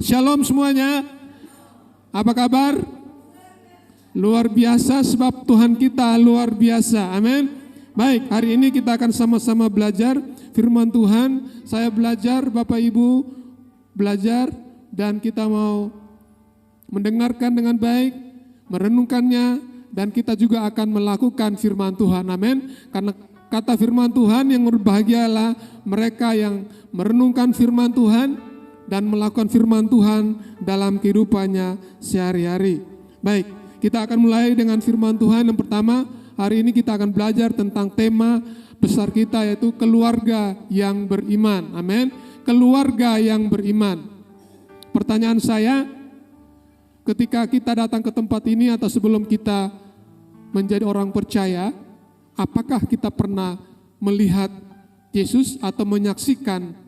Shalom semuanya. Apa kabar? Luar biasa sebab Tuhan kita luar biasa. Amin. Baik, hari ini kita akan sama-sama belajar firman Tuhan. Saya belajar, Bapak Ibu belajar, dan kita mau mendengarkan dengan baik, merenungkannya, dan kita juga akan melakukan firman Tuhan. Amin. Karena kata firman Tuhan yang berbahagialah mereka yang merenungkan firman Tuhan dan melakukan firman Tuhan dalam kehidupannya sehari-hari. Baik, kita akan mulai dengan firman Tuhan. Yang pertama, hari ini kita akan belajar tentang tema besar kita, yaitu keluarga yang beriman. Amin. Keluarga yang beriman. Pertanyaan saya, ketika kita datang ke tempat ini atau sebelum kita menjadi orang percaya, apakah kita pernah melihat Yesus atau menyaksikan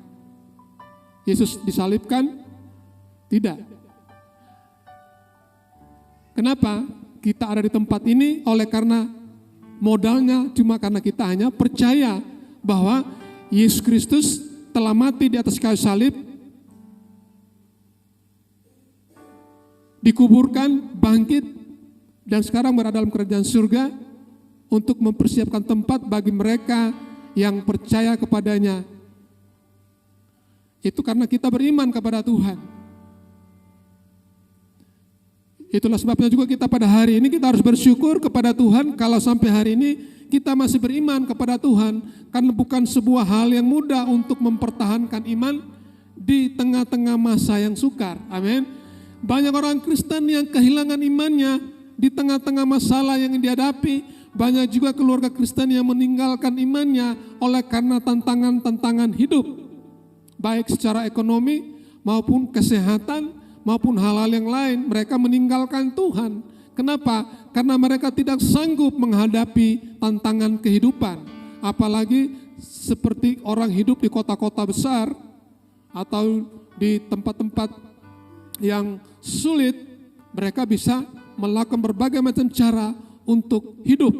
Yesus disalibkan? Tidak. Kenapa kita ada di tempat ini? Oleh karena modalnya cuma karena kita hanya percaya bahwa Yesus Kristus telah mati di atas kayu salib, dikuburkan, bangkit, dan sekarang berada dalam kerajaan surga untuk mempersiapkan tempat bagi mereka yang percaya kepadanya. Itu karena kita beriman kepada Tuhan. Itulah sebabnya juga kita pada hari ini kita harus bersyukur kepada Tuhan kalau sampai hari ini kita masih beriman kepada Tuhan. Karena bukan sebuah hal yang mudah untuk mempertahankan iman di tengah-tengah masa yang sukar. Amin. Banyak orang Kristen yang kehilangan imannya di tengah-tengah masalah yang dihadapi. Banyak juga keluarga Kristen yang meninggalkan imannya oleh karena tantangan-tantangan hidup. Baik secara ekonomi maupun kesehatan maupun hal-hal yang lain, mereka meninggalkan Tuhan. Kenapa? Karena mereka tidak sanggup menghadapi tantangan kehidupan. Apalagi seperti orang hidup di kota-kota besar atau di tempat-tempat yang sulit, mereka bisa melakukan berbagai macam cara untuk hidup.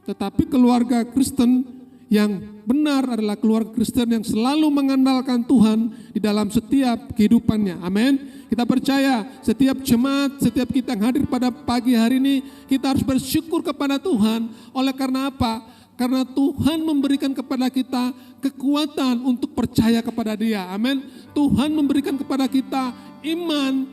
Tetapi keluarga Kristen yang benar adalah keluarga Kristen yang selalu mengandalkan Tuhan di dalam setiap kehidupannya. Amin. Kita percaya setiap jemaat, setiap kita yang hadir pada pagi hari ini, kita harus bersyukur kepada Tuhan. Oleh karena apa? Karena Tuhan memberikan kepada kita kekuatan untuk percaya kepada Dia. Amin. Tuhan memberikan kepada kita iman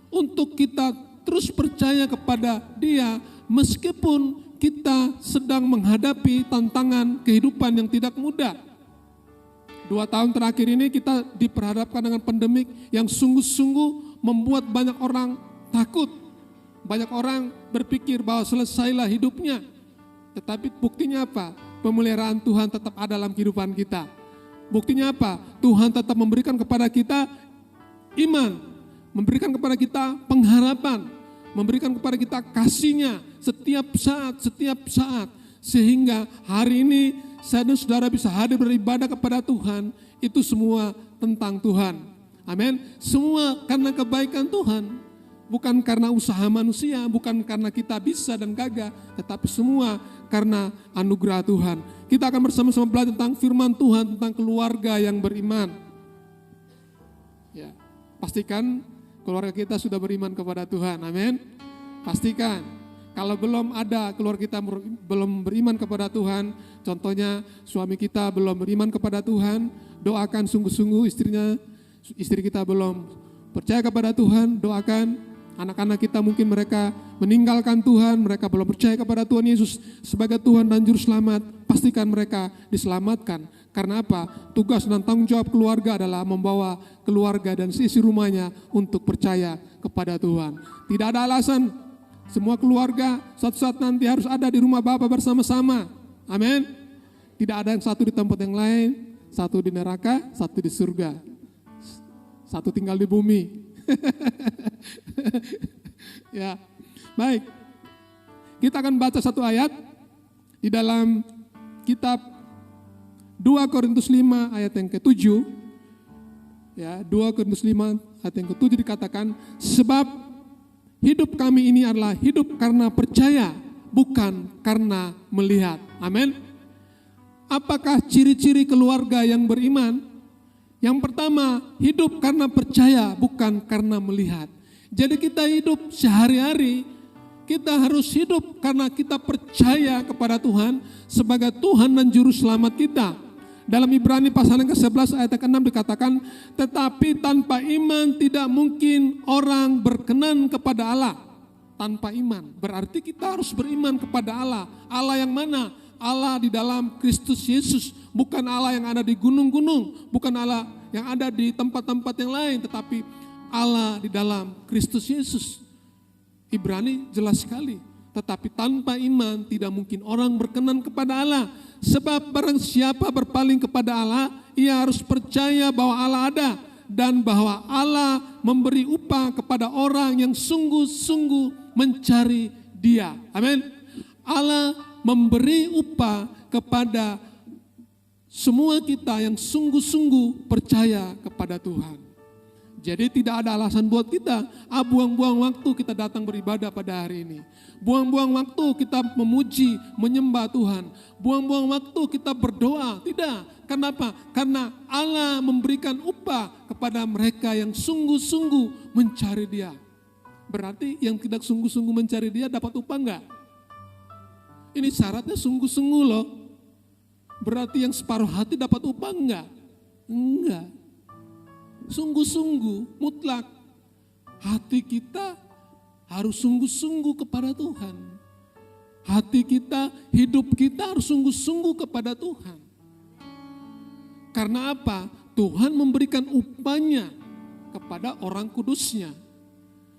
untuk kita terus percaya kepada Dia meskipun kita sedang menghadapi tantangan kehidupan yang tidak mudah. 2 tahun terakhir ini kita diperhadapkan dengan pandemik yang sungguh-sungguh membuat banyak orang takut. Banyak orang berpikir bahwa selesailah hidupnya. Tetapi buktinya apa? Pemeliharaan Tuhan tetap ada dalam kehidupan kita. Buktinya apa? Tuhan tetap memberikan kepada kita iman, memberikan kepada kita pengharapan, memberikan kepada kita kasih-Nya setiap saat, sehingga hari ini saya dan saudara bisa hadir beribadah kepada Tuhan. Itu semua tentang Tuhan. Amin. Semua karena kebaikan Tuhan, bukan karena usaha manusia, bukan karena kita bisa dan gagah, tetapi semua karena anugerah Tuhan. Kita akan bersama-sama belajar tentang firman Tuhan, tentang keluarga yang beriman. Ya, pastikan keluarga kita sudah beriman kepada Tuhan. Amin. Pastikan. Kalau belum ada keluarga kita belum beriman kepada Tuhan, contohnya suami kita belum beriman kepada Tuhan, doakan sungguh-sungguh istri kita belum percaya kepada Tuhan, doakan. Anak-anak kita mungkin mereka meninggalkan Tuhan, mereka belum percaya kepada Tuhan Yesus sebagai Tuhan dan Juru Selamat, pastikan mereka diselamatkan. Karena apa? Tugas dan tanggung jawab keluarga adalah membawa keluarga dan isi rumahnya untuk percaya kepada Tuhan. Tidak ada alasan. Semua keluarga suatu saat nanti harus ada di rumah Bapa bersama-sama. Amin. Tidak ada yang satu di tempat yang lain, satu di neraka, satu di surga. Satu tinggal di bumi. Ya. Baik. Kita akan baca satu ayat di dalam kitab 2 Korintus 5 ayat yang ke-7. Ya, 2 Korintus 5 ayat yang ke-7 dikatakan, sebab hidup kami ini adalah hidup karena percaya, bukan karena melihat. Amin. Apakah ciri-ciri keluarga yang beriman? Yang pertama, hidup karena percaya, bukan karena melihat. Jadi kita hidup sehari-hari, kita harus hidup karena kita percaya kepada Tuhan sebagai Tuhan dan Juru Selamat kita. Dalam Ibrani pasal yang ke-11 ayat ke-6 dikatakan, tetapi tanpa iman tidak mungkin orang berkenan kepada Allah. Tanpa iman, berarti kita harus beriman kepada Allah. Allah yang mana? Allah di dalam Kristus Yesus, bukan Allah yang ada di gunung-gunung, bukan Allah yang ada di tempat-tempat yang lain, tetapi Allah di dalam Kristus Yesus. Ibrani jelas sekali, tetapi tanpa iman tidak mungkin orang berkenan kepada Allah. Sebab barang siapa berpaling kepada Allah, ia harus percaya bahwa Allah ada dan bahwa Allah memberi upah kepada orang yang sungguh-sungguh mencari Dia. Amin. Allah memberi upah kepada semua kita yang sungguh-sungguh percaya kepada Tuhan. Jadi tidak ada alasan buat kita buang-buang waktu kita datang beribadah pada hari ini. Buang-buang waktu kita memuji, menyembah Tuhan. Buang-buang waktu kita berdoa. Tidak. Kenapa? Karena Allah memberikan upah kepada mereka yang sungguh-sungguh mencari Dia. Berarti yang tidak sungguh-sungguh mencari Dia dapat upah enggak? Ini syaratnya sungguh-sungguh loh. Berarti yang separuh hati dapat upah enggak? Enggak. Sungguh-sungguh, mutlak. Hati kita harus sungguh-sungguh kepada Tuhan. Hati kita, hidup kita harus sungguh-sungguh kepada Tuhan. Karena apa? Tuhan memberikan upahnya kepada orang kudusnya.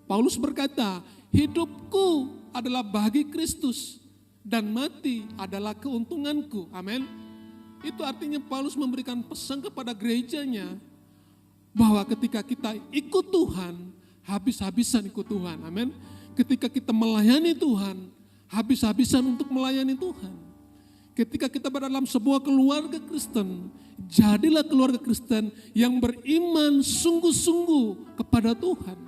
Paulus berkata, hidupku adalah bagi Kristus dan mati adalah keuntunganku. Amin. Itu artinya Paulus memberikan pesan kepada gerejanya bahwa ketika kita ikut Tuhan, habis-habisan ikut Tuhan. Amin. Ketika kita melayani Tuhan, habis-habisan untuk melayani Tuhan. Ketika kita berada dalam sebuah keluarga Kristen, jadilah keluarga Kristen yang beriman sungguh-sungguh kepada Tuhan.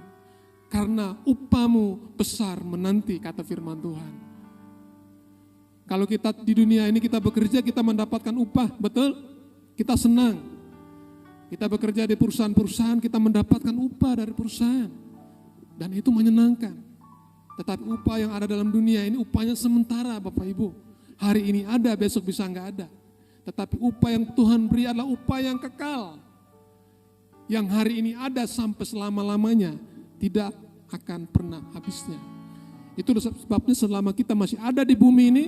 Karena upahmu besar menanti, kata firman Tuhan. Kalau kita di dunia ini kita bekerja, kita mendapatkan upah, betul? Kita senang. Kita bekerja di perusahaan-perusahaan, kita mendapatkan upah dari perusahaan. Dan itu menyenangkan. Tetapi upah yang ada dalam dunia ini upahnya sementara, Bapak Ibu. Hari ini ada, besok bisa enggak ada. Tetapi upah yang Tuhan beri adalah upah yang kekal. Yang hari ini ada sampai selama-lamanya, tidak akan pernah habisnya. Itu sebabnya selama kita masih ada di bumi ini,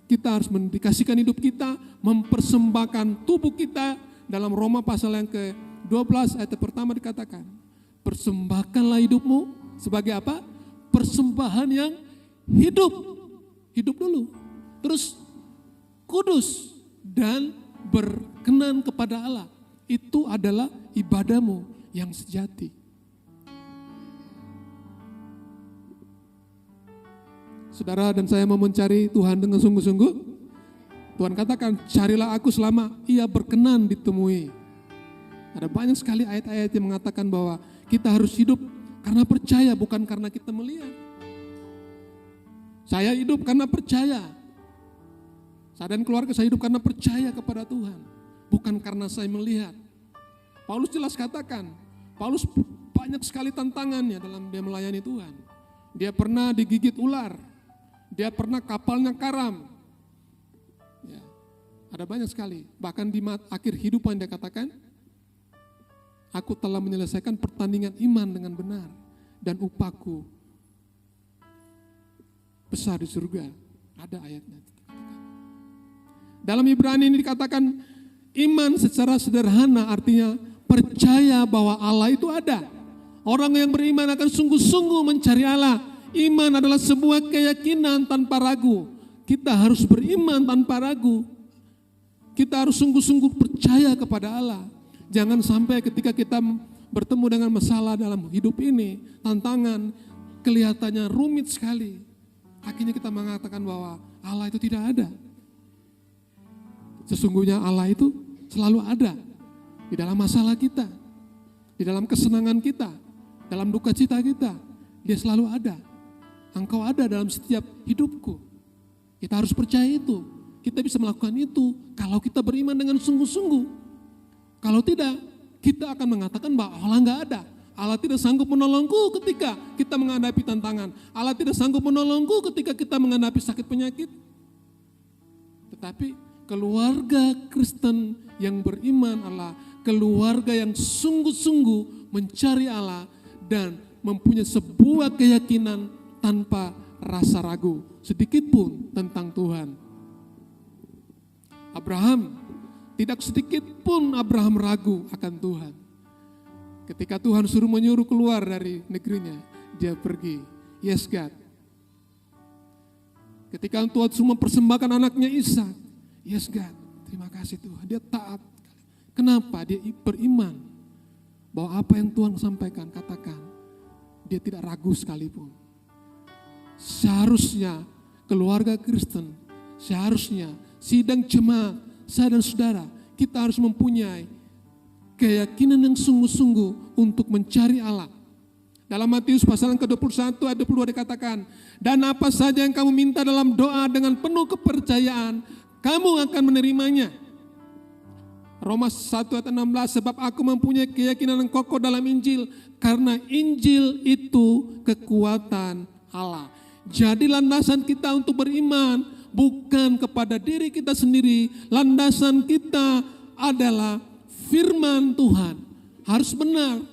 kita harus mendedikasikan hidup kita, mempersembahkan tubuh kita. Dalam Roma pasal yang ke-12 ayat pertama dikatakan, persembahkanlah hidupmu sebagai apa? Persembahan yang hidup. Hidup dulu. Terus kudus dan berkenan kepada Allah. Itu adalah ibadahmu yang sejati. Saudara dan saya mau mencari Tuhan dengan sungguh-sungguh. Tuhan katakan, carilah aku selama ia berkenan ditemui. Ada banyak sekali ayat-ayat yang mengatakan bahwa kita harus hidup karena percaya, bukan karena kita melihat. Saya hidup karena percaya. Saya dan keluarga saya hidup karena percaya kepada Tuhan, bukan karena saya melihat. Paulus jelas katakan, Paulus banyak sekali tantangannya dalam dia melayani Tuhan. Dia pernah digigit ular, dia pernah kapalnya karam. Ya, ada banyak sekali. Bahkan di akhir hidupan dia katakan, aku telah menyelesaikan pertandingan iman dengan benar dan upahku besar di surga. Ada ayatnya. Dalam Ibrani ini dikatakan iman secara sederhana artinya percaya bahwa Allah itu ada. Orang yang beriman akan sungguh-sungguh mencari Allah. Iman adalah sebuah keyakinan tanpa ragu. Kita harus beriman tanpa ragu. Kita harus sungguh-sungguh percaya kepada Allah. Jangan sampai ketika kita bertemu dengan masalah dalam hidup ini, tantangan kelihatannya rumit sekali. Akhirnya kita mengatakan bahwa Allah itu tidak ada. Sesungguhnya Allah itu selalu ada di dalam masalah kita, di dalam kesenangan kita, dalam duka cita kita. Dia selalu ada. Engkau ada dalam setiap hidupku. Kita harus percaya itu. Kita bisa melakukan itu kalau kita beriman dengan sungguh-sungguh. Kalau tidak, kita akan mengatakan bahwa Allah nggak ada. Allah tidak sanggup menolongku ketika kita menghadapi tantangan. Allah tidak sanggup menolongku ketika kita menghadapi sakit penyakit. Tetapi keluarga Kristen yang beriman adalah keluarga yang sungguh-sungguh mencari Allah dan mempunyai sebuah keyakinan tanpa rasa ragu sedikit pun tentang Tuhan. Abraham, tidak sedikit pun Abraham ragu akan Tuhan. Ketika Tuhan menyuruh keluar dari negerinya, dia pergi. Yes God. Ketika Tuhan suruh mempersembahkan anaknya Ishak, yes God, terima kasih Tuhan. Dia taat. Kenapa? Dia beriman bahwa apa yang Tuhan sampaikan, katakan, dia tidak ragu sekalipun. Seharusnya keluarga Kristen, seharusnya sidang jemaat, saya dan saudara, kita harus mempunyai keyakinan yang sungguh-sungguh untuk mencari Allah. Dalam Matius pasal ke-21 ayat 22 dikatakan, dan apa saja yang kamu minta dalam doa dengan penuh kepercayaan, kamu akan menerimanya. Roma 1 ayat 16, sebab aku mempunyai keyakinan yang kokoh dalam Injil, karena Injil itu kekuatan Allah. Jadi landasan kita untuk beriman bukan kepada diri kita sendiri, landasan kita adalah firman Tuhan. Harus benar.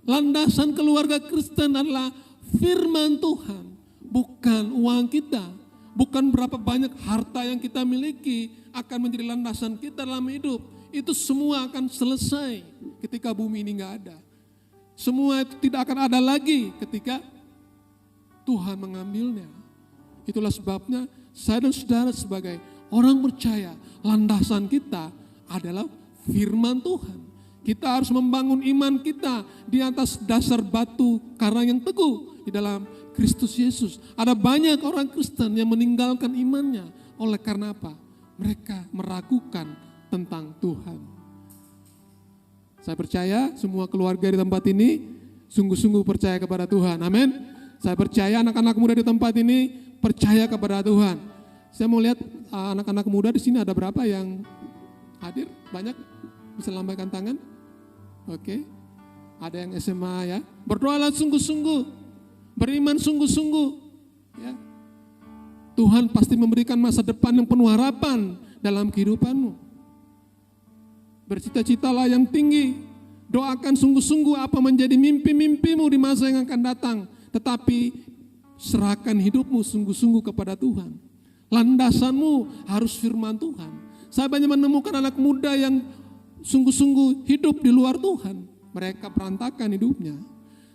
Landasan keluarga Kristen adalah firman Tuhan, bukan uang kita, bukan berapa banyak harta yang kita miliki akan menjadi landasan kita dalam hidup. Itu semua akan selesai ketika bumi ini enggak ada. Semua itu tidak akan ada lagi ketika Tuhan mengambilnya. Itulah sebabnya saya dan saudara sebagai orang percaya, landasan kita adalah firman Tuhan. Kita harus membangun iman kita di atas dasar batu karang yang teguh di dalam Kristus Yesus. Ada banyak orang Kristen yang meninggalkan imannya. Oleh karena apa? Mereka meragukan tentang Tuhan. Saya percaya semua keluarga di tempat ini sungguh-sungguh percaya kepada Tuhan. Amin. Saya percaya anak-anak muda di tempat ini percaya kepada Tuhan. Saya mau lihat anak-anak muda di sini ada berapa yang hadir? Banyak? Bisa lambaikan tangan? Oke. Ada yang SMA ya. Berdoalah sungguh-sungguh. Beriman sungguh-sungguh. Ya. Tuhan pasti memberikan masa depan yang penuh harapan dalam kehidupanmu. Bercita-citalah yang tinggi. Doakan sungguh-sungguh apa menjadi mimpi-mimpimu di masa yang akan datang. Tetapi serahkan hidupmu sungguh-sungguh kepada Tuhan. Landasanmu harus firman Tuhan. Saya banyak menemukan anak muda yang sungguh-sungguh hidup di luar Tuhan. Mereka berantakan hidupnya.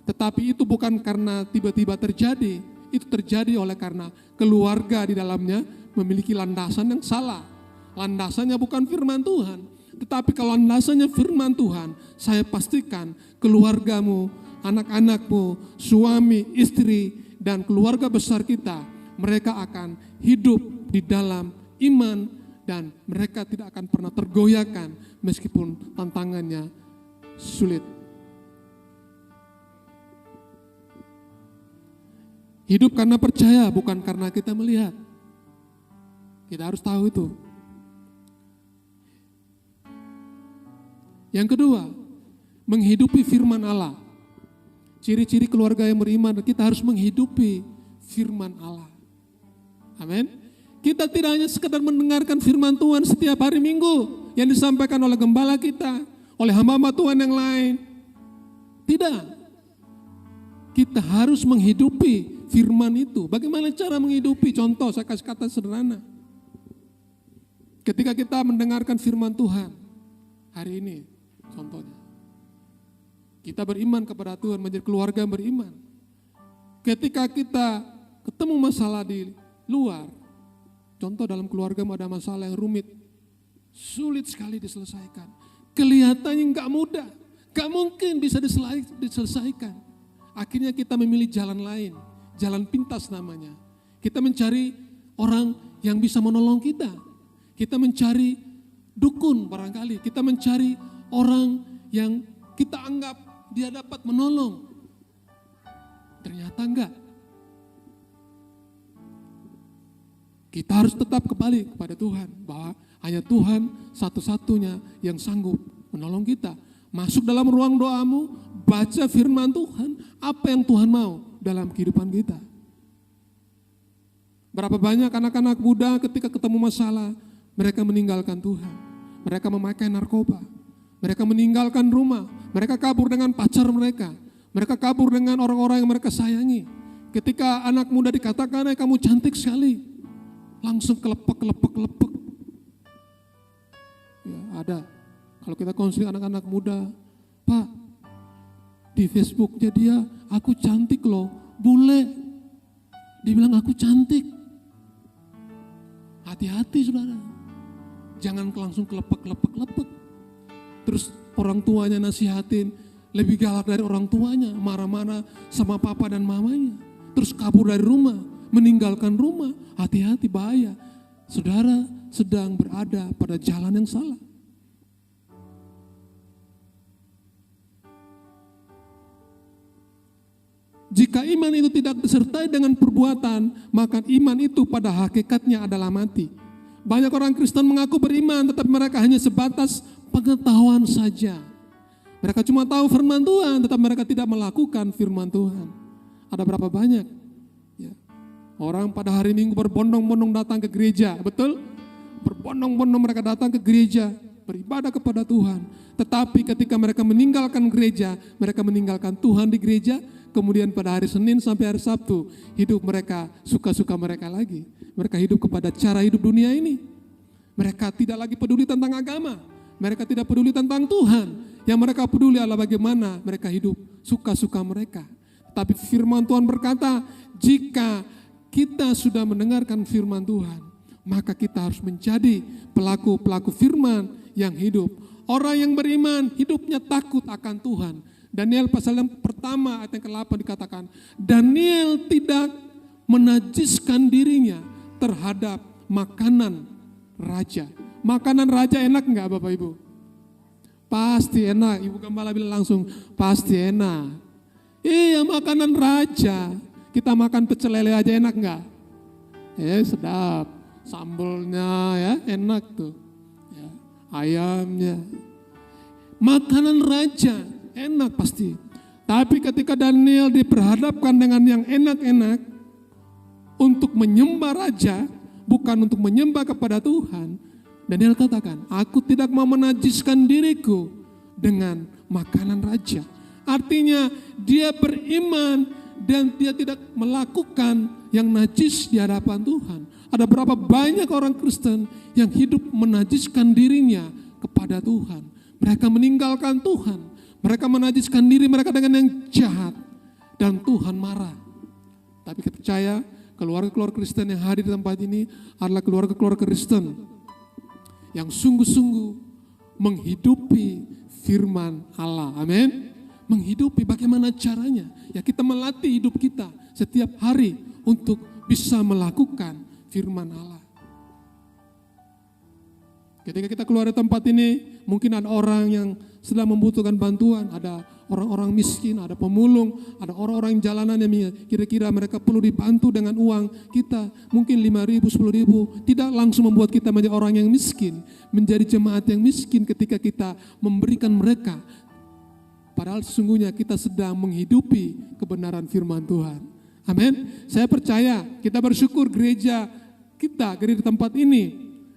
Tetapi itu bukan karena tiba-tiba terjadi. Itu terjadi oleh karena keluarga di dalamnya memiliki landasan yang salah. Landasannya bukan firman Tuhan. Tetapi kalau landasannya firman Tuhan, saya pastikan keluargamu, anak-anakmu, suami, istri, dan keluarga besar kita, mereka akan hidup di dalam iman dan mereka tidak akan pernah tergoyahkan meskipun tantangannya sulit. Hidup karena percaya bukan karena kita melihat. Kita harus tahu itu. Yang kedua, menghidupi firman Allah. Ciri-ciri keluarga yang beriman, kita harus menghidupi firman Allah. Amin. Kita tidak hanya sekedar mendengarkan firman Tuhan setiap hari Minggu yang disampaikan oleh gembala kita, oleh hamba-hamba Tuhan yang lain. Tidak. Kita harus menghidupi firman itu. Bagaimana cara menghidupi? Contoh, saya kasih kata sederhana. Ketika kita mendengarkan firman Tuhan hari ini, contohnya, kita beriman kepada Tuhan, menjadi keluarga yang beriman. Ketika kita ketemu masalah di luar, contoh dalam keluarga ada masalah yang rumit, sulit sekali diselesaikan. Kelihatannya enggak mudah, enggak mungkin bisa diselesaikan. Akhirnya kita memilih jalan lain, jalan pintas namanya. Kita mencari orang yang bisa menolong kita. Kita mencari dukun barangkali, kita mencari orang yang kita anggap dia dapat menolong. Ternyata enggak. Kita harus tetap kembali kepada Tuhan, bahwa hanya Tuhan satu-satunya yang sanggup menolong kita. Masuk dalam ruang doamu, baca firman Tuhan, apa yang Tuhan mau dalam kehidupan kita. Berapa banyak anak-anak muda ketika ketemu masalah, mereka meninggalkan Tuhan. Mereka memakai narkoba, mereka meninggalkan rumah, mereka kabur dengan pacar mereka, mereka kabur dengan orang-orang yang mereka sayangi. Ketika anak muda dikatakan, kamu cantik sekali, langsung kelepek. Ya, ada. Kalau kita konsul anak-anak muda, Pak, di Facebooknya dia, aku cantik loh, bule. Dia bilang aku cantik. Hati-hati saudara, jangan langsung kelepek. Terus orang tuanya nasihatin, lebih galak dari orang tuanya, marah-marah sama papa dan mamanya. Terus kabur dari rumah, meninggalkan rumah, hati-hati bahaya. Saudara sedang berada pada jalan yang salah. Jika iman itu tidak disertai dengan perbuatan, maka iman itu pada hakikatnya adalah mati. Banyak orang Kristen mengaku beriman, tetapi mereka hanya sebatas pengetahuan saja. Mereka cuma tahu firman Tuhan, tetapi mereka tidak melakukan firman Tuhan. Ada berapa banyak? Ya. Orang pada hari Minggu berbondong-bondong datang ke gereja, betul? Berbondong-bondong mereka datang ke gereja, beribadah kepada Tuhan. Tetapi ketika mereka meninggalkan gereja, mereka meninggalkan Tuhan di gereja. Kemudian pada hari Senin sampai hari Sabtu, hidup mereka suka-suka mereka lagi. Mereka hidup kepada cara hidup dunia ini. Mereka tidak lagi peduli tentang agama. Mereka tidak peduli tentang Tuhan. Yang mereka peduli adalah bagaimana mereka hidup suka-suka mereka. Tapi firman Tuhan berkata, jika kita sudah mendengarkan firman Tuhan, maka kita harus menjadi pelaku-pelaku firman yang hidup. Orang yang beriman hidupnya takut akan Tuhan. Daniel pasal yang pertama ayat yang ke-8 dikatakan, Daniel tidak menajiskan dirinya terhadap makanan raja. Makanan raja enak enggak Bapak Ibu? Pasti enak. Ibu Gembala bilang langsung, pasti enak. Iya, makanan raja. Kita makan pecel lele aja enak enggak? Sedap. Sambalnya ya enak tuh. Ya, ayamnya. Makanan raja enak pasti. Tapi ketika Daniel diperhadapkan dengan yang enak-enak untuk menyembah raja, bukan untuk menyembah kepada Tuhan, Daniel katakan, aku tidak mau menajiskan diriku dengan makanan raja. Artinya dia beriman dan dia tidak melakukan yang najis di hadapan Tuhan. Ada berapa banyak orang Kristen yang hidup menajiskan dirinya kepada Tuhan. Mereka meninggalkan Tuhan. Mereka menajiskan diri mereka dengan yang jahat. Dan Tuhan marah. Tapi kita percaya keluarga-keluarga Kristen yang hadir di tempat ini adalah keluarga-keluarga Kristen yang sungguh-sungguh menghidupi firman Allah. Amin. Menghidupi bagaimana caranya. Ya kita melatih hidup kita setiap hari untuk bisa melakukan firman Allah. Ketika kita keluar dari tempat ini, mungkin ada orang yang sedang membutuhkan bantuan, ada orang-orang miskin, ada pemulung, ada orang-orang jalanan yang kira-kira mereka perlu dibantu dengan uang kita, mungkin 5.000, 10.000, tidak langsung membuat kita menjadi orang yang miskin, menjadi jemaat yang miskin ketika kita memberikan mereka. Padahal sesungguhnya kita sedang menghidupi kebenaran firman Tuhan. Amin. Saya percaya, kita bersyukur gereja kita, gereja di tempat ini,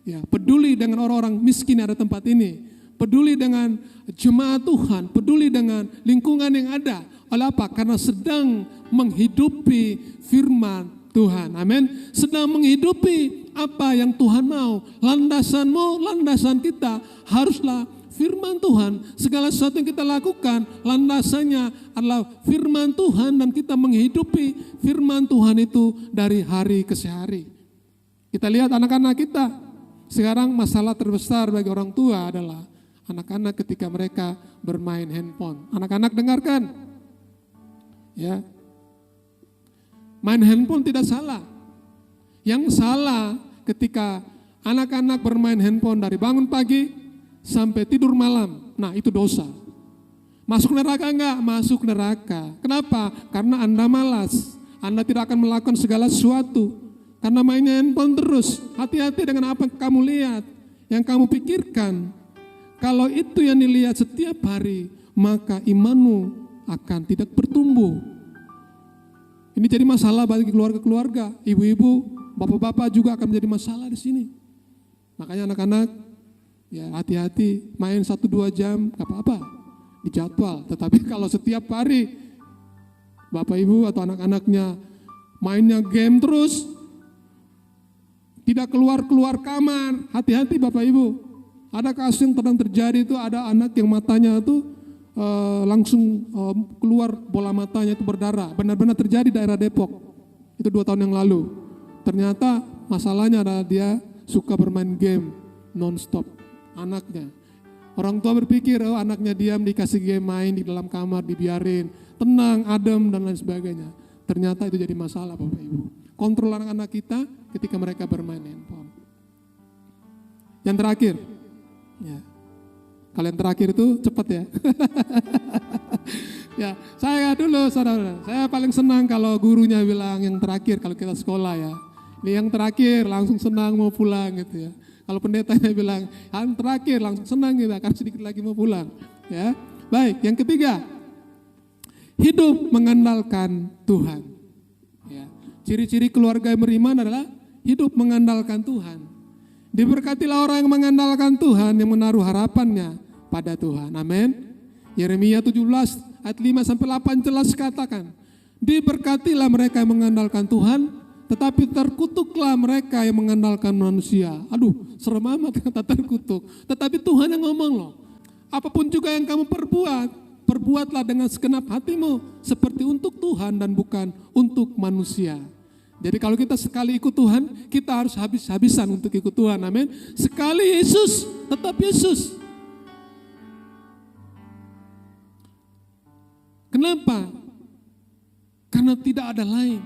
ya, peduli dengan orang-orang miskin yang ada tempat ini, peduli dengan jemaat Tuhan, peduli dengan lingkungan yang ada. Oleh apa? Karena sedang menghidupi firman Tuhan. Amin. Sedang menghidupi apa yang Tuhan mau. Landasanmu, landasan kita haruslah firman Tuhan. Segala sesuatu yang kita lakukan, landasannya adalah firman Tuhan dan kita menghidupi firman Tuhan itu dari hari ke hari. Kita lihat anak-anak kita. Sekarang masalah terbesar bagi orang tua adalah anak-anak ketika mereka bermain handphone. Anak-anak dengarkan, ya, main handphone tidak salah. Yang salah ketika anak-anak bermain handphone dari bangun pagi sampai tidur malam. Nah itu dosa. Masuk neraka enggak? Masuk neraka. Kenapa? Karena Anda malas. Anda tidak akan melakukan segala sesuatu. Karena mainnya handphone terus. Hati-hati dengan apa yang kamu lihat, yang kamu pikirkan. Kalau itu yang dilihat setiap hari, maka imanmu akan tidak bertumbuh. Ini jadi masalah bagi keluarga-keluarga, ibu-ibu, bapak-bapak juga akan menjadi masalah di sini. Makanya anak-anak, ya hati-hati, main 1-2 jam, gak apa-apa, dijadwal. Tetapi kalau setiap hari, bapak ibu atau anak-anaknya mainnya game terus, tidak keluar-keluar kamar, hati-hati bapak ibu. Ada kasus yang sedang terjadi itu, ada anak yang matanya itu langsung keluar bola matanya itu berdarah. Benar-benar terjadi di daerah Depok. Itu 2 tahun yang lalu. Ternyata masalahnya adalah dia suka bermain game non-stop. Anaknya. Orang tua berpikir, oh anaknya diam dikasih game main di dalam kamar, dibiarin. Tenang, adem dan lain sebagainya. Ternyata itu jadi masalah Bapak Ibu. Kontrol anak-anak kita ketika mereka bermain handphone. Yang terakhir. Ya. Kalau yang terakhir itu cepat ya. Ya, saya dulu saudara, saya paling senang kalau gurunya bilang yang terakhir kalau kita sekolah ya. Ini yang terakhir langsung senang mau pulang gitu ya. Kalau pendetanya bilang yang terakhir langsung senang gitu, karena sedikit lagi mau pulang. Ya, baik. Yang ketiga, hidup mengandalkan Tuhan. Ya, ciri-ciri keluarga yang beriman adalah hidup mengandalkan Tuhan. Diberkatilah orang yang mengandalkan Tuhan, yang menaruh harapannya pada Tuhan. Amin. Yeremia 17 ayat 5-8 jelas katakan, diberkatilah mereka yang mengandalkan Tuhan, tetapi terkutuklah mereka yang mengandalkan manusia. Aduh, serem amat kata terkutuk. Tetapi Tuhan yang ngomong loh, apapun juga yang kamu perbuat, perbuatlah dengan segenap hatimu, seperti untuk Tuhan dan bukan untuk manusia. Jadi kalau kita sekali ikut Tuhan, kita harus habis-habisan untuk ikut Tuhan, amin. Sekali Yesus, tetap Yesus. Kenapa? Karena tidak ada lain.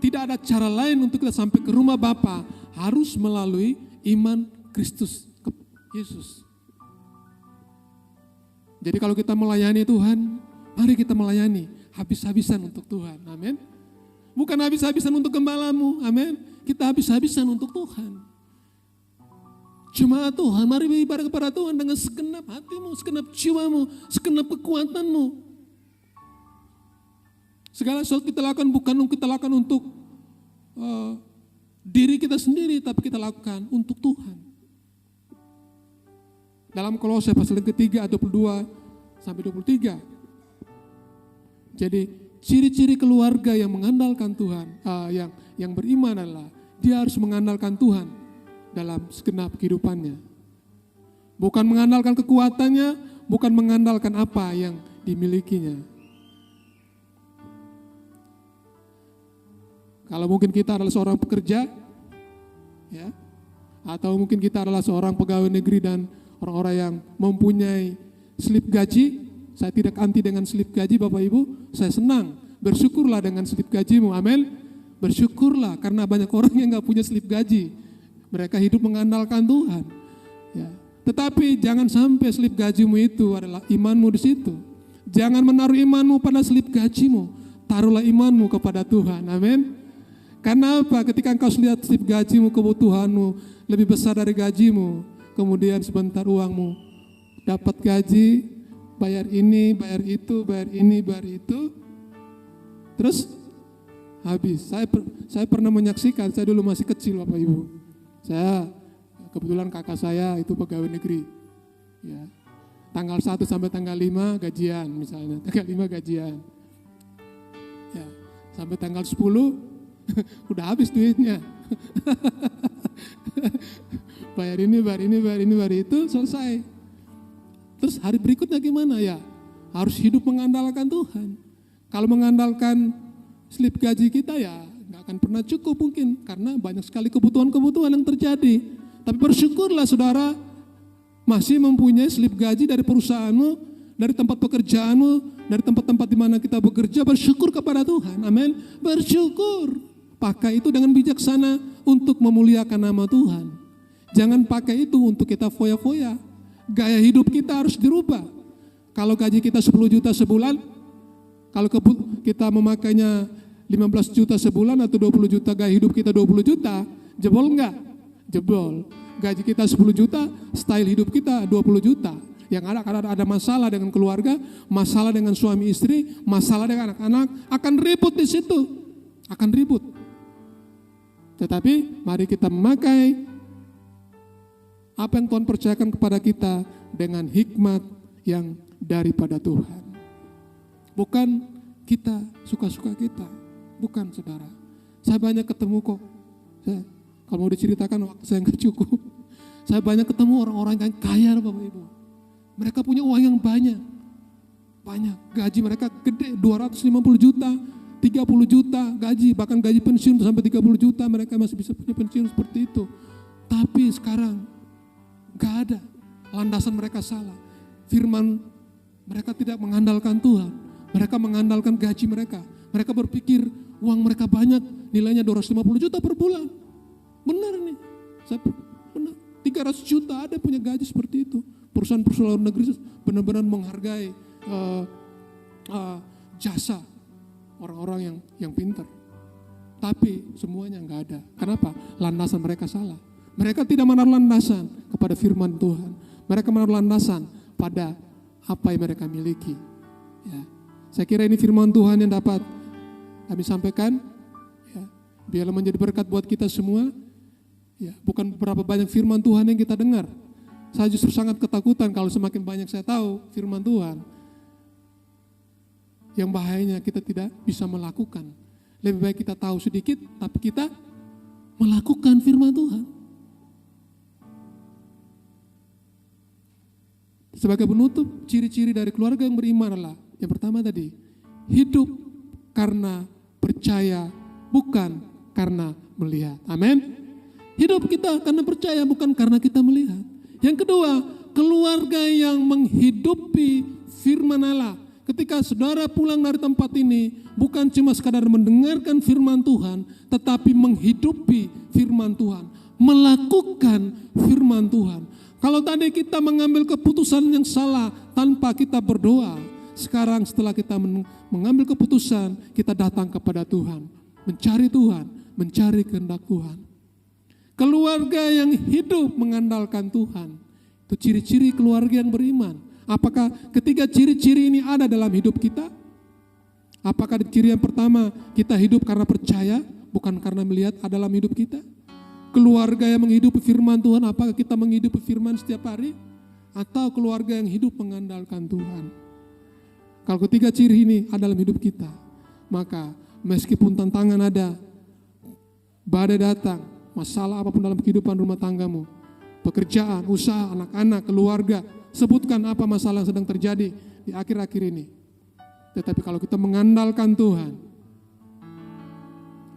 Tidak ada cara lain untuk kita sampai ke rumah Bapa, harus melalui iman Kristus ke Yesus. Jadi kalau kita melayani Tuhan, mari kita melayani habis-habisan untuk Tuhan, amin. Bukan habis-habisan untuk gembalamu, amin. Kita habis-habisan untuk Tuhan. Jemaat Tuhan, mari beribadah kepada Tuhan dengan segenap hatimu, segenap jiwamu, segenap kekuatanmu. Segala sesuatu kita lakukan bukan kita lakukan untuk diri kita sendiri, tapi kita lakukan untuk Tuhan. Dalam Kolose pasal yang ketiga 22-23. Jadi ciri-ciri keluarga yang mengandalkan Tuhan, yang beriman adalah dia harus mengandalkan Tuhan dalam segenap kehidupannya. Bukan mengandalkan kekuatannya, bukan mengandalkan apa yang dimilikinya. Kalau mungkin kita adalah seorang pekerja, ya, atau mungkin kita adalah seorang pegawai negeri dan orang-orang yang mempunyai slip gaji, saya tidak anti dengan slip gaji Bapak Ibu, saya senang, bersyukurlah dengan slip gajimu, amin. Bersyukurlah karena banyak orang yang gak punya slip gaji, mereka hidup mengandalkan Tuhan. Ya. Tetapi jangan sampai slip gajimu itu adalah imanmu di situ. Jangan menaruh imanmu pada slip gajimu, taruhlah imanmu kepada Tuhan, amin. Karena apa? Ketika engkau lihat slip gajimu, kebutuhanmu lebih besar dari gajimu, kemudian sebentar uangmu dapat gaji, bayar ini, bayar itu, bayar ini, bayar itu, terus habis. Saya pernah menyaksikan, saya dulu masih kecil Bapak Ibu. Saya kebetulan kakak saya itu pegawai negeri. Ya. Tanggal 1 sampai tanggal 5 gajian misalnya, tanggal 5 gajian. Ya, sampai tanggal 10 udah habis duitnya. Bayar ini, bayar ini, bayar ini, bayar itu, selesai. Terus hari berikutnya gimana ya? Harus hidup mengandalkan Tuhan. Kalau mengandalkan slip gaji kita ya gak akan pernah cukup mungkin, karena banyak sekali kebutuhan-kebutuhan yang terjadi. Tapi bersyukurlah saudara masih mempunyai slip gaji dari perusahaanmu, dari tempat pekerjaanmu, dari tempat-tempat di mana kita bekerja. Bersyukur kepada Tuhan, amin. Bersyukur. Pakai itu dengan bijaksana untuk memuliakan nama Tuhan. Jangan pakai itu untuk kita foya-foya. Gaya hidup kita harus dirubah. Kalau gaji kita 10 juta sebulan, kalau kita memakainya 15 juta sebulan atau 20 juta, gaya hidup kita 20 juta, jebol enggak? jebol. Gaji kita 10 juta, style hidup kita 20 juta. Yang ada masalah dengan keluarga, masalah dengan suami istri, masalah dengan anak-anak, akan ribut di situ. Akan ribut. Tetapi mari kita memakai apa yang Tuhan percayakan kepada kita dengan hikmat yang daripada Tuhan. Bukan kita suka-suka kita, bukan saudara. Saya banyak ketemu kok. Kalau mau diceritakan waktu saya nggak cukup. Saya banyak ketemu orang-orang yang kaya Bapak Ibu. Mereka punya uang yang banyak. Banyak. Gaji mereka gede, 250 juta, 30 juta gaji. Bahkan gaji pensiun sampai 30 juta mereka masih bisa punya pensiun seperti itu. Tapi sekarang nggak ada. Landasan mereka salah. Firman mereka tidak mengandalkan Tuhan. Mereka mengandalkan gaji mereka. Mereka berpikir uang mereka banyak, nilainya 250 juta per bulan. Benar nih. Benar. 300 juta ada punya gaji seperti itu. Perusahaan-perusahaan luar negeri benar-benar menghargai jasa orang-orang yang pintar. Tapi semuanya nggak ada. Kenapa? Landasan mereka salah. Mereka tidak menaruh landasan kepada firman Tuhan. Mereka menaruh landasan pada apa yang mereka miliki. Ya. Saya kira ini firman Tuhan yang dapat kami sampaikan. Ya. Biarlah menjadi berkat buat kita semua. Ya. Bukan berapa banyak firman Tuhan yang kita dengar. Saya justru sangat ketakutan kalau semakin banyak saya tahu firman Tuhan. Yang bahayanya kita tidak bisa melakukan. Lebih baik kita tahu sedikit, tapi kita melakukan firman Tuhan. Sebagai penutup, ciri-ciri dari keluarga yang beriman adalah yang pertama tadi, hidup karena percaya, bukan karena melihat. Amin. Hidup kita karena percaya, bukan karena kita melihat. Yang kedua, keluarga yang menghidupi firman Allah. Ketika saudara pulang dari tempat ini, bukan cuma sekadar mendengarkan firman Tuhan, tetapi menghidupi firman Tuhan, melakukan firman Tuhan. Kalau tadi kita mengambil keputusan yang salah tanpa kita berdoa, sekarang setelah kita mengambil keputusan, kita datang kepada Tuhan, mencari kehendak Tuhan. Keluarga yang hidup mengandalkan Tuhan, itu ciri-ciri keluarga yang beriman. Apakah ketiga ciri-ciri ini ada dalam hidup kita? Apakah ciri yang pertama, kita hidup karena percaya, bukan karena melihat ada dalam hidup kita? Keluarga yang menghidupi firman Tuhan, apakah kita menghidupi firman setiap hari? Atau keluarga yang hidup mengandalkan Tuhan? Kalau ketiga ciri ini ada dalam hidup kita, maka meskipun tantangan ada, badai datang, masalah apapun dalam kehidupan rumah tanggamu, pekerjaan, usaha, anak-anak, keluarga, sebutkan apa masalah yang sedang terjadi di akhir-akhir ini. Tetapi kalau kita mengandalkan Tuhan,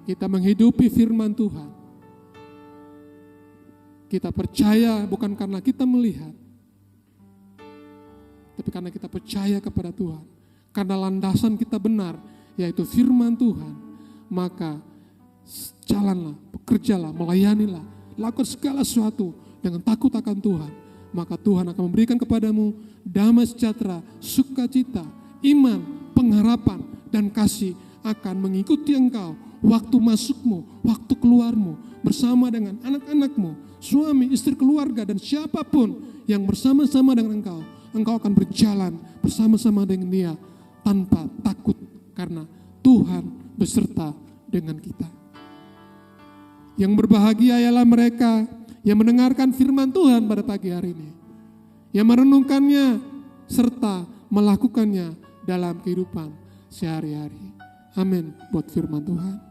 kita menghidupi firman Tuhan, kita percaya bukan karena kita melihat, tapi karena kita percaya kepada Tuhan. Karena landasan kita benar, yaitu firman Tuhan, maka jalanlah, bekerjalah, melayanilah, lakukan segala sesuatu dengan takut akan Tuhan. Maka Tuhan akan memberikan kepadamu damai sejahtera, sukacita, iman, pengharapan, dan kasih akan mengikuti engkau waktu masukmu, waktu keluarmu, bersama dengan anak-anakmu, suami, istri, keluarga, dan siapapun yang bersama-sama dengan engkau. Engkau akan berjalan bersama-sama dengan dia tanpa takut karena Tuhan beserta dengan kita. Yang berbahagia ialah mereka yang mendengarkan firman Tuhan pada pagi hari ini, yang merenungkannya serta melakukannya dalam kehidupan sehari-hari. Amin buat firman Tuhan.